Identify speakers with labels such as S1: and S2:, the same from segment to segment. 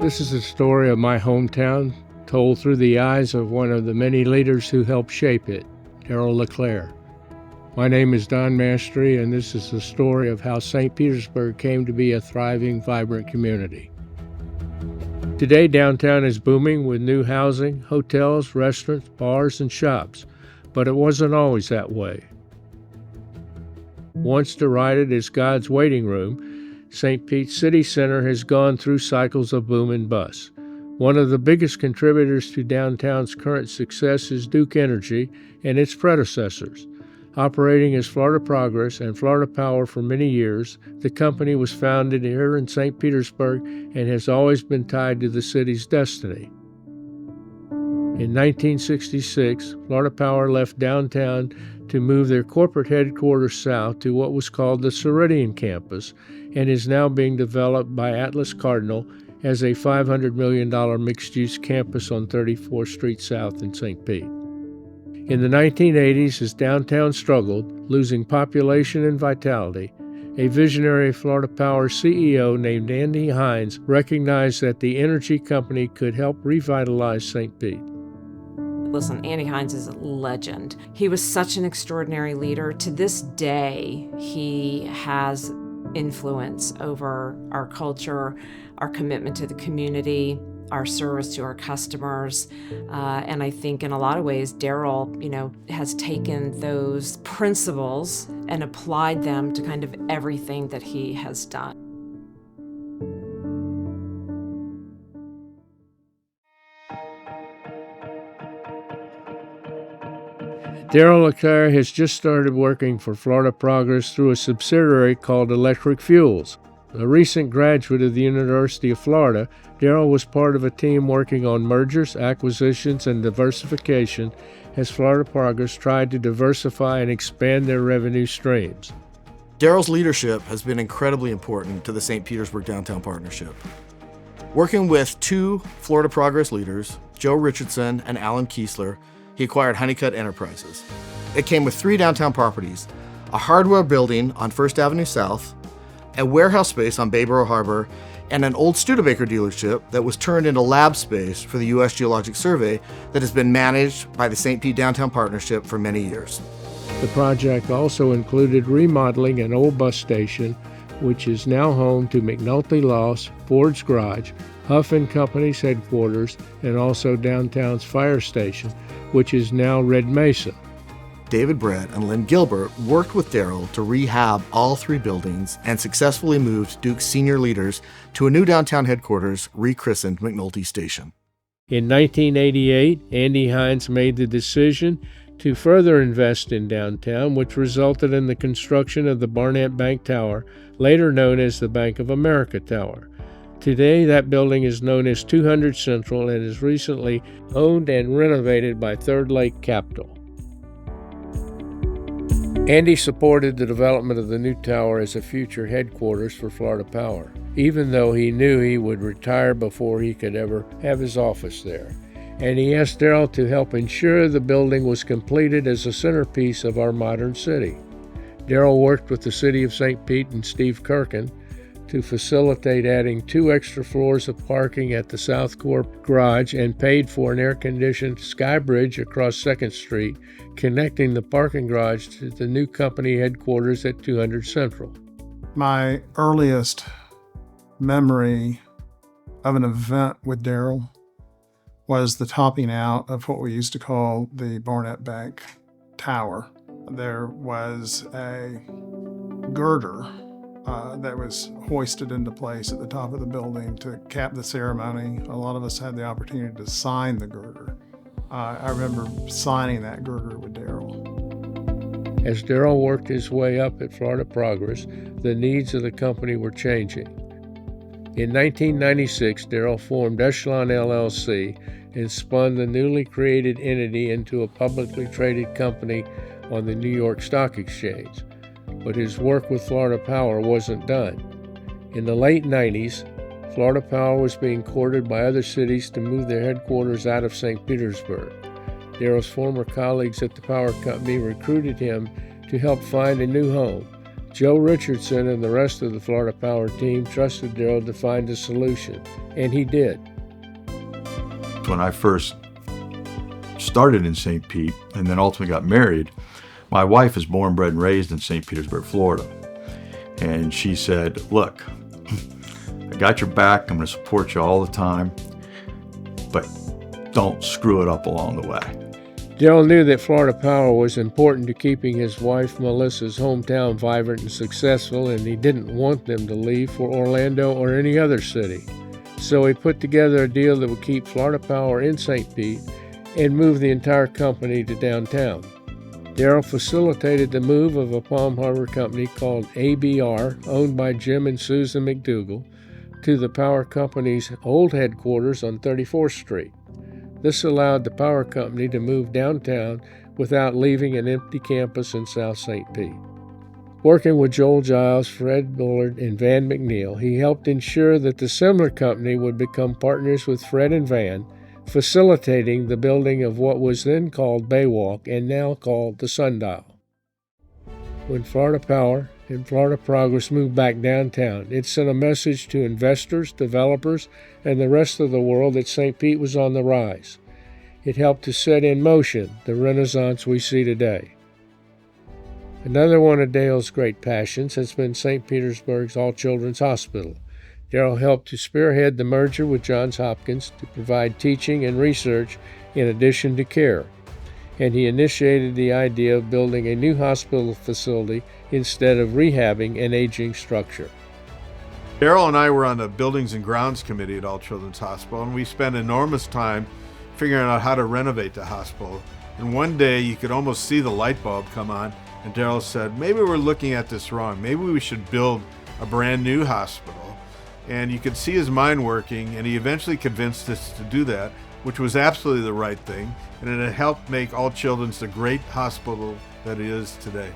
S1: This is the story of my hometown, told through the eyes of one of the many leaders who helped shape it, Darryl LeClair. My name is Don Mastery, and this is the story of how St. Petersburg came to be a thriving, vibrant community. Today, downtown is booming with new housing, hotels, restaurants, bars, and shops, but it wasn't always that way. Once derided as God's waiting room, St. Pete's City Center has gone through cycles of boom and bust. One of the biggest contributors to downtown's current success is Duke Energy and its predecessors. Operating as Florida Progress and Florida Power for many years, the company was founded here in St. Petersburg and has always been tied to the city's destiny. In 1966, Florida Power left downtown to move their corporate headquarters south to what was called the Ceridian campus and is now being developed by Atlas Cardinal as a $500 million mixed-use campus on 34th Street South in St. Pete. In the 1980s, as downtown struggled, losing population and vitality, a visionary Florida Power CEO named Andy Hines recognized that the energy company could help revitalize St. Pete.
S2: Listen, Andy Hines is a legend. He was such an extraordinary leader. To this day, he has influence over our culture, our commitment to the community, our service to our customers. And I think in a lot of ways, Darryl, has taken those principles and applied them to kind of everything that he has done.
S1: Darryl LeClair has just started working for Florida Progress through a subsidiary called Electric Fuels. A recent graduate of the University of Florida, Darryl was part of a team working on mergers, acquisitions, and diversification as Florida Progress tried to diversify and expand their revenue streams.
S3: Darryl's leadership has been incredibly important to the St. Petersburg Downtown Partnership. Working with two Florida Progress leaders, Joe Richardson and Alan Kiesler, he acquired Honeycutt Enterprises. It came with 3 downtown properties, a hardware building on First Avenue South, a warehouse space on Bayboro Harbor, and an old Studebaker dealership that was turned into lab space for the U.S. Geologic Survey that has been managed by the St. Pete Downtown Partnership for many years.
S1: The project also included remodeling an old bus station, which is now home to McNulty Loss, Ford's Garage, Huff & Company's headquarters, and also downtown's fire station, which is now Red Mesa.
S3: David Brett and Lynn Gilbert worked with Darryl to rehab all 3 buildings and successfully moved Duke's senior leaders to a new downtown headquarters rechristened McNulty Station.
S1: In 1988, Andy Hines made the decision to further invest in downtown, which resulted in the construction of the Barnett Bank Tower, later known as the Bank of America Tower. Today, that building is known as 200 Central and is recently owned and renovated by Third Lake Capital. Andy supported the development of the new tower as a future headquarters for Florida Power, even though he knew he would retire before he could ever have his office there. And he asked Darryl to help ensure the building was completed as a centerpiece of our modern city. Darryl worked with the City of St. Pete and Steve Kirkin to facilitate adding 2 extra floors of parking at the South Corp garage and paid for an air-conditioned sky bridge across 2nd Street, connecting the parking garage to the new company headquarters at 200 Central.
S4: My earliest memory of an event with Darryl was the topping out of what we used to call the Barnett Bank Tower. There was a girder that was hoisted into place at the top of the building to cap the ceremony. A lot of us had the opportunity to sign the girder. I remember signing that girder with Darryl.
S1: As Darryl worked his way up at Florida Progress, the needs of the company were changing. In 1996, Darryl formed Echelon LLC and spun the newly created entity into a publicly traded company on the New York Stock Exchange. But his work with Florida Power wasn't done. In the late 90s, Florida Power was being courted by other cities to move their headquarters out of St. Petersburg. Darryl's former colleagues at the power company recruited him to help find a new home. Joe Richardson and the rest of the Florida Power team trusted Daryl to find a solution, and he did.
S5: When I first started in St. Pete and then ultimately got married, my wife is born, bred, and raised in St. Petersburg, Florida. And she said, look, I got your back. I'm going to support you all the time, but don't screw it up along the way.
S1: Daryl knew that Florida Power was important to keeping his wife Melissa's hometown vibrant and successful, and he didn't want them to leave for Orlando or any other city. So he put together a deal that would keep Florida Power in St. Pete and move the entire company to downtown. Daryl facilitated the move of a Palm Harbor company called ABR, owned by Jim and Susan McDougal, to the power company's old headquarters on 34th Street. This allowed the power company to move downtown without leaving an empty campus in South St. Pete. Working with Joel Giles, Fred Bullard, and Van McNeil, he helped ensure that the Semler Company would become partners with Fred and Van, facilitating the building of what was then called Baywalk and now called the Sundial. When Florida Power and Florida Progress moved back downtown, it sent a message to investors, developers, and the rest of the world that St. Pete was on the rise. It helped to set in motion the renaissance we see today. Another one of Dale's great passions has been St. Petersburg's All Children's Hospital. Daryl helped to spearhead the merger with Johns Hopkins to provide teaching and research in addition to care, and he initiated the idea of building a new hospital facility instead of rehabbing an aging structure.
S6: Daryl and I were on the Buildings and Grounds Committee at All Children's Hospital, and we spent enormous time figuring out how to renovate the hospital. And one day you could almost see the light bulb come on, and Daryl said, maybe we're looking at this wrong. Maybe we should build a brand new hospital. And you could see his mind working, and he eventually convinced us to do that, which was absolutely the right thing, and it helped make All Children's the great hospital that it is today.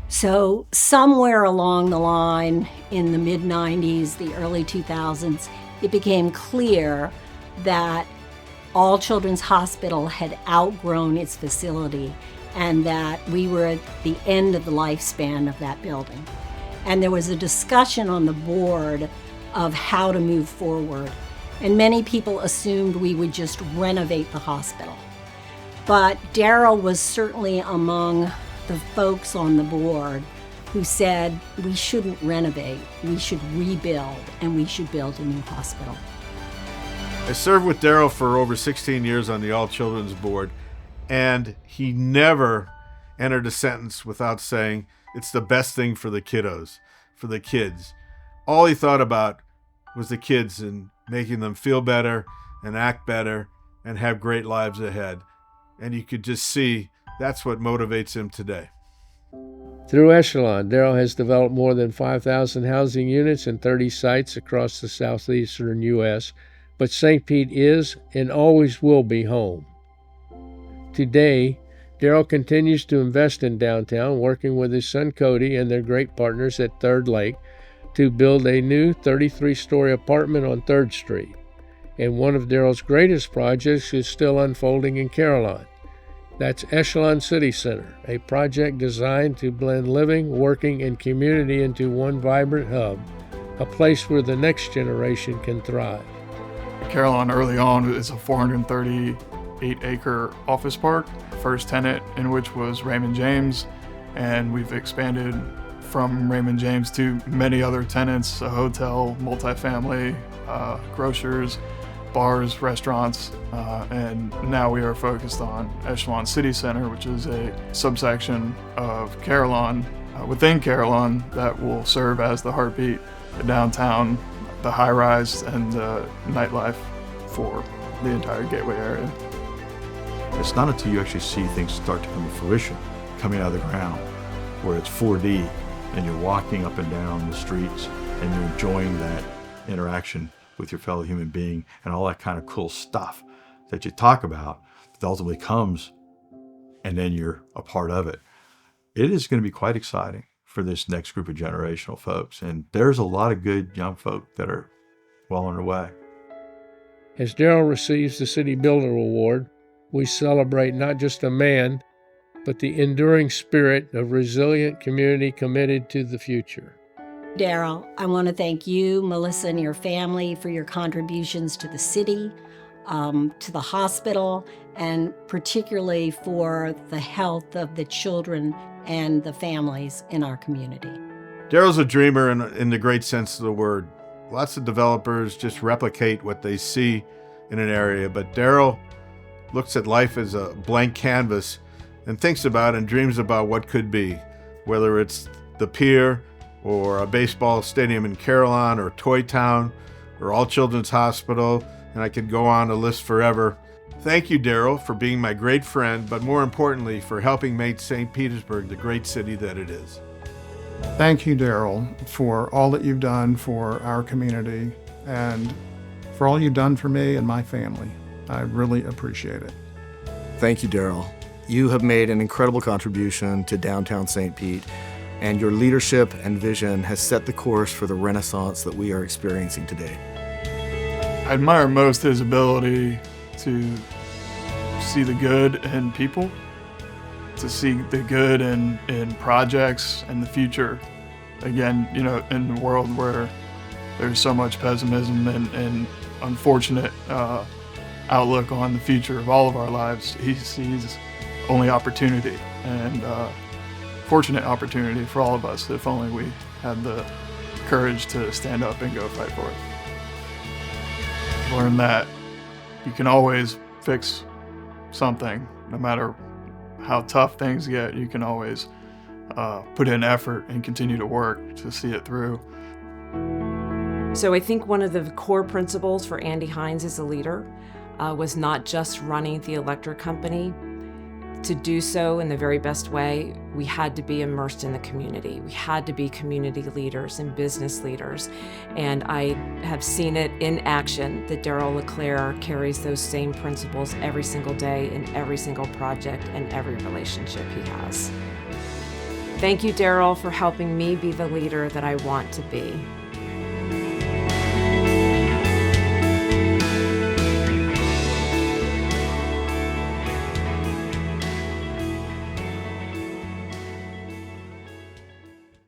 S7: So somewhere along the line in the mid-90s, the early 2000s, it became clear that All Children's Hospital had outgrown its facility and that we were at the end of the lifespan of that building. And there was a discussion on the board of how to move forward. And many people assumed we would just renovate the hospital. But Daryl was certainly among the folks on the board who said we shouldn't renovate, we should rebuild, and we should build a new hospital.
S6: I served with Daryl for over 16 years on the All Children's Board, and he never entered a sentence without saying, it's the best thing for the kiddos, for the kids. All he thought about was the kids and making them feel better and act better and have great lives ahead. And you could just see that's what motivates him today.
S1: Through Echelon, Daryl has developed more than 5,000 housing units in 30 sites across the southeastern U.S., but St. Pete is and always will be home. Today, Daryl continues to invest in downtown, working with his son Cody and their great partners at Third Lake to build a new 33-story apartment on 3rd Street. And one of Daryl's greatest projects is still unfolding in Carillon. That's Echelon City Center, a project designed to blend living, working, and community into one vibrant hub, a place where the next generation can thrive.
S8: Carillon early on is a 438-acre office park, first tenant in which was Raymond James, and we've expanded from Raymond James to many other tenants, a hotel, multifamily, grocers, bars, restaurants, and now we are focused on Echelon City Center, which is a subsection of Carillon within Carillon that will serve as the heartbeat, the downtown, the high-rise, and the nightlife for the entire Gateway area.
S5: It's not until you actually see things start to come to fruition, coming out of the ground, where it's 4D, and you're walking up and down the streets, and you're enjoying that interaction with your fellow human being and all that kind of cool stuff that you talk about that ultimately comes, and then you're a part of it. It is going to be quite exciting for this next group of generational folks, and there's a lot of good young folk that are well on their way.
S1: As Daryl receives the City Builder Award, we celebrate not just a man, but the enduring spirit of resilient community committed to the future.
S7: Daryl, I want to thank you, Melissa, and your family for your contributions to the city, to the hospital, and particularly for the health of the children and the families in our community.
S6: Daryl's a dreamer in the great sense of the word. Lots of developers just replicate what they see in an area, but Daryl looks at life as a blank canvas and thinks about and dreams about what could be, whether it's the pier or a baseball stadium in Carillon or Toy Town or All Children's Hospital, and I could go on a list forever. Thank you, Daryl, for being my great friend, but more importantly, for helping make St. Petersburg the great city that it is.
S4: Thank you, Daryl, for all that you've done for our community and for all you've done for me and my family. I really appreciate it.
S3: Thank you, Daryl. You have made an incredible contribution to downtown St. Pete, and your leadership and vision has set the course for the renaissance that we are experiencing today.
S8: I admire most his ability to see the good in people, to see the good in projects and the future. Again, you know, in a world where there's so much pessimism and unfortunate outlook on the future of all of our lives, he sees only opportunity and fortunate opportunity for all of us if only we had the courage to stand up and go fight for it. Learn that you can always fix something, no matter how tough things get. You can always put in effort and continue to work to see it through.
S2: So I think one of the core principles for Andy Hines as a leader was not just running the electric company. To do so in the very best way, we had to be immersed in the community. We had to be community leaders and business leaders. And I have seen it in action that Daryl LeClair carries those same principles every single day in every single project and every relationship he has. Thank you, Daryl, for helping me be the leader that I want to be.